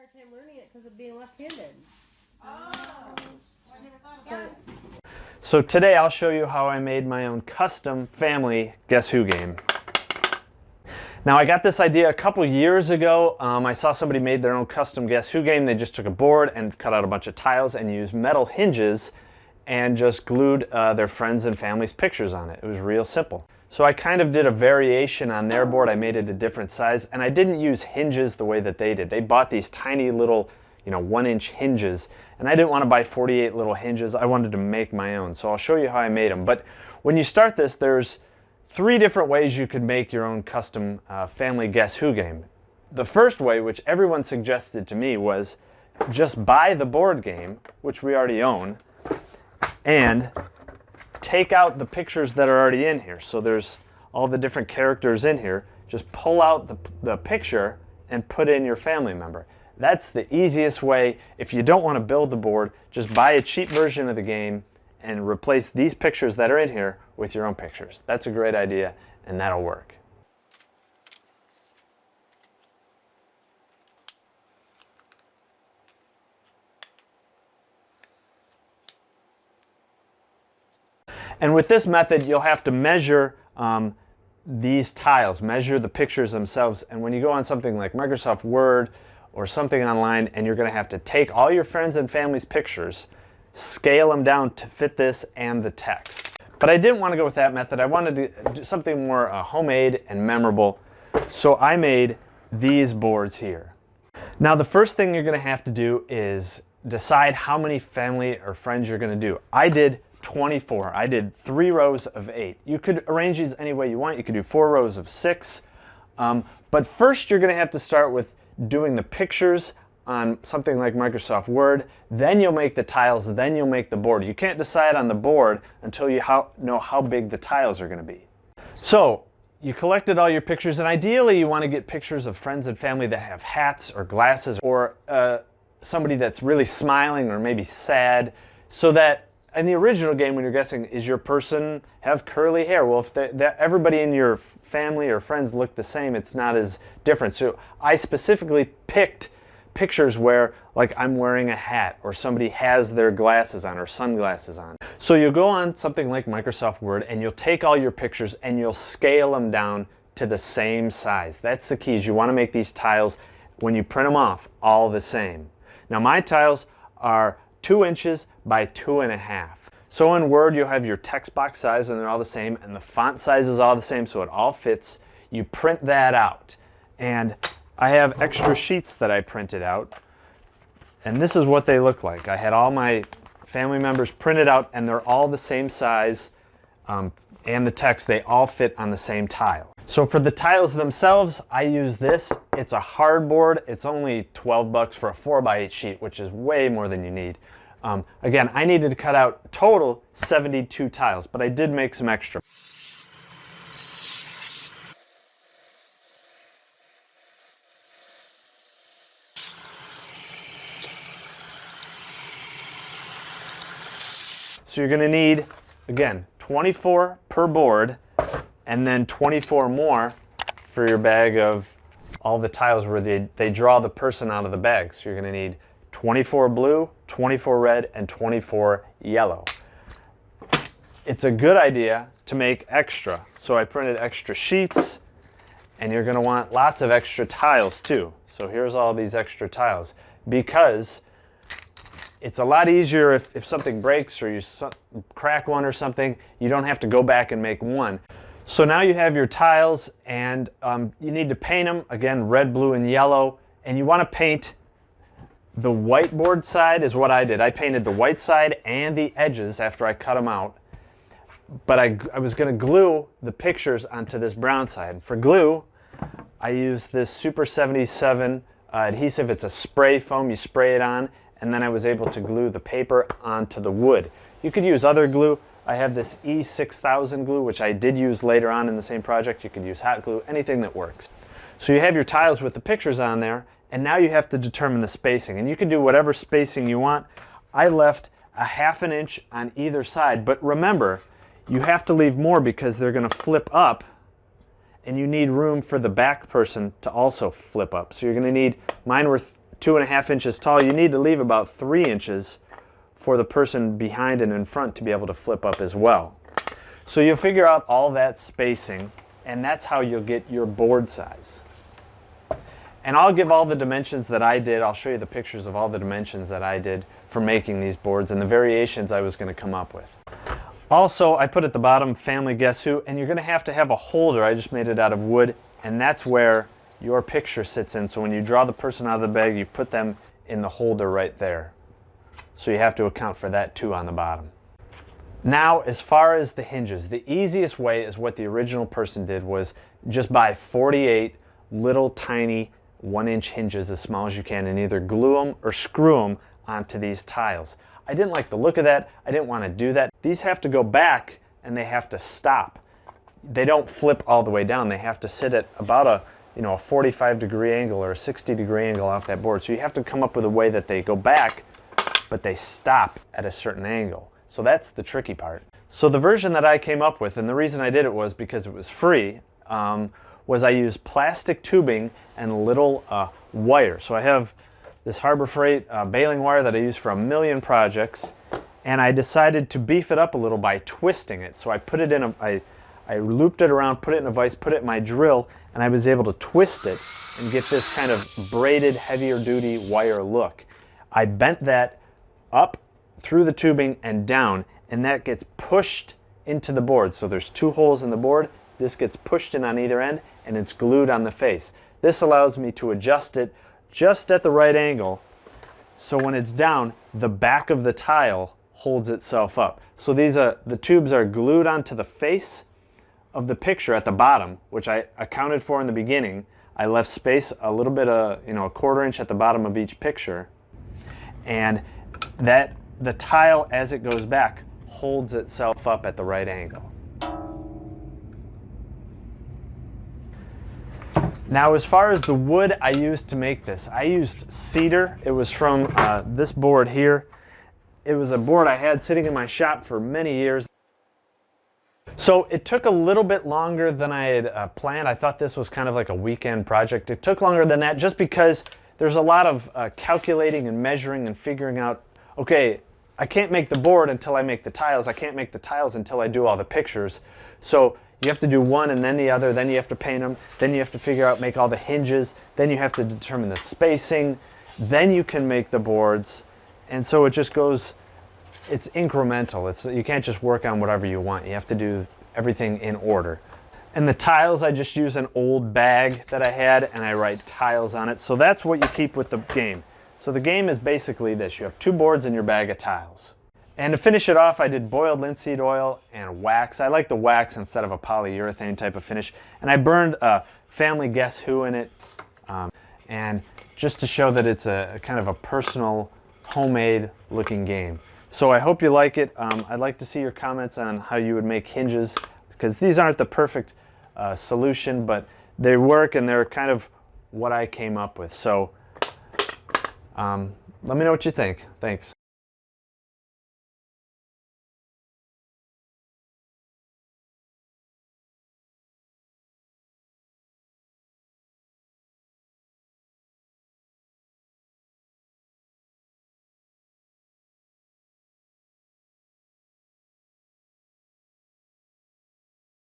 hard time learning it because of being left-handed. Oh, I never thought of that. So today I'll show you how I made my own custom family Guess Who game. Now I got this idea a couple years ago. I saw somebody made their own custom Guess Who game. They just took a board and cut out a bunch of tiles and used metal hinges and just glued their friends and family's pictures on it. It was real simple. So I kind of did a variation on their board. I made it a different size, and I didn't use hinges the way that they did. They bought these tiny little, 1-inch hinges, and I didn't want to buy 48 little hinges. I wanted to make my own. So I'll show you how I made them. But when you start this, there's 3 different ways you could make your own custom family Guess Who game. The first way, which everyone suggested to me, was just buy the board game, which we already own, and take out the pictures that are already in here. So there's all the different characters in here. Just pull out the picture and put in your family member. That's the easiest way. If you don't want to build the board, just buy a cheap version of the game and replace these pictures that are in here with your own pictures. That's a great idea, and that'll work. And with this method, you'll have to measure these tiles, measure the pictures themselves. And when you go on something like Microsoft Word or something online, and you're going to have to take all your friends and family's pictures, scale them down to fit this and the text. But I didn't want to go with that method. I wanted to do something more homemade and memorable. So I made these boards here. Now the first thing you're going to have to do is decide how many family or friends you're going to do. I did 24. I did 3 rows of 8. You could arrange these any way you want. You could do 4 rows of 6. But first you're going to have to start with doing the pictures on something like Microsoft Word. Then you'll make the tiles. Then you'll make the board. You can't decide on the board until you know how big the tiles are going to be. So you collected all your pictures, and ideally you want to get pictures of friends and family that have hats or glasses, or somebody that's really smiling or maybe sad, so that in the original game, when you're guessing, is your person have curly hair? Well, if everybody in your family or friends look the same, it's not as different. So I specifically picked pictures where, like, I'm wearing a hat, or somebody has their glasses on or sunglasses on. So you'll go on something like Microsoft Word, and you'll take all your pictures and you'll scale them down to the same size. That's the key. Is you want to make these tiles, when you print them off, all the same. Now my tiles are 2 inches by 2.5. So in Word you'll have your text box size, and they're all the same, and the font size is all the same, so it all fits. You print that out, and I have extra sheets that I printed out, and this is what they look like. I had all my family members printed out, and they're all the same size, and the text, they all fit on the same tile. So for the tiles themselves, I use this. It's a hardboard. It's only 12 bucks for a 4x8 sheet, which is way more than you need. Again, I needed to cut out total 72 tiles, but I did make some extra. So you're going to need, again, 24 per board, and then 24 more for your bag of all the tiles where they draw the person out of the bag. So you're going to need 24 blue, 24 red, and 24 yellow. It's a good idea to make extra. So I printed extra sheets, and you're going to want lots of extra tiles too. So here's all these extra tiles, because it's a lot easier if something breaks or you crack one or something. You don't have to go back and make one. So now you have your tiles, and you need to paint them, again, red, blue, and yellow. And you want to paint the whiteboard side is what I did. I painted the white side and the edges after I cut them out. But I was going to glue the pictures onto this brown side. For glue, I used this Super 77 adhesive. It's a spray foam. You spray it on, and then I was able to glue the paper onto the wood. You could use other glue. I have this E6000 glue, which I did use later on in the same project. You could use hot glue, anything that works. So you have your tiles with the pictures on there, and now you have to determine the spacing. And you can do whatever spacing you want. I left a 1/2 inch on either side, but remember, you have to leave more because they're going to flip up, and you need room for the back person to also flip up. So you're going to need, mine were 2.5 inches tall, you need to leave about 3 inches for the person behind and in front to be able to flip up as well. So you'll figure out all that spacing, and that's how you'll get your board size. And I'll give all the dimensions that I did. I'll show you the pictures of all the dimensions that I did for making these boards and the variations I was going to come up with. Also, I put at the bottom family guess who, and you're going to have a holder. I just made it out of wood, and that's where your picture sits in. So when you draw the person out of the bag, you put them in the holder right there. So you have to account for that too on the bottom. Now, as far as the hinges, the easiest way is what the original person did, was just buy 48 little tiny 1-inch hinges as small as you can, and either glue them or screw them onto these tiles. I didn't like the look of that. I didn't want to do that. These have to go back and they have to stop. They don't flip all the way down. They have to sit at about a 45-degree angle or a 60-degree angle off that board. So you have to come up with a way that they go back, but they stop at a certain angle. So that's the tricky part. So the version that I came up with, and the reason I did it was because it was free, was I used plastic tubing and little wire. So I have this Harbor Freight baling wire that I use for 1 million projects, and I decided to beef it up a little by twisting it. So I put it in I looped it around, put it in a vise, put it in my drill, and I was able to twist it and get this kind of braided, heavier duty wire look. I bent that up through the tubing and down, and that gets pushed into the board. So there's 2 holes in the board. This gets pushed in on either end, and it's glued on the face. This allows me to adjust it just at the right angle, so when it's down, the back of the tile holds itself up. So the tubes are glued onto the face of the picture at the bottom, which I accounted for in the beginning. I left space a little bit of, a 1/4 inch at the bottom of each picture, and that the tile, as it goes back, holds itself up at the right angle. Now, as far as the wood I used to make this, I used cedar. It was from this board here. It was a board I had sitting in my shop for many years. So it took a little bit longer than I had planned. I thought this was kind of like a weekend project. It took longer than that just because there's a lot of calculating and measuring and figuring out, okay, I can't make the board until I make the tiles. I can't make the tiles until I do all the pictures. So you have to do one and then the other, then you have to paint them, then you have to figure out, make all the hinges, then you have to determine the spacing, then you can make the boards. And so it just goes, it's incremental. You can't just work on whatever you want. You have to do everything in order. And the tiles, I just use an old bag that I had and I write tiles on it. So that's what you keep with the game. So the game is basically this. You have 2 boards in your bag of tiles. And to finish it off, I did boiled linseed oil and wax. I like the wax instead of a polyurethane type of finish. And I burned a family guess who in it. And just to show that it's a kind of a personal, homemade looking game. So I hope you like it. I'd like to see your comments on how you would make hinges, because these aren't the perfect solution, but they work and they're kind of what I came up with. So let me know what you think. Thanks.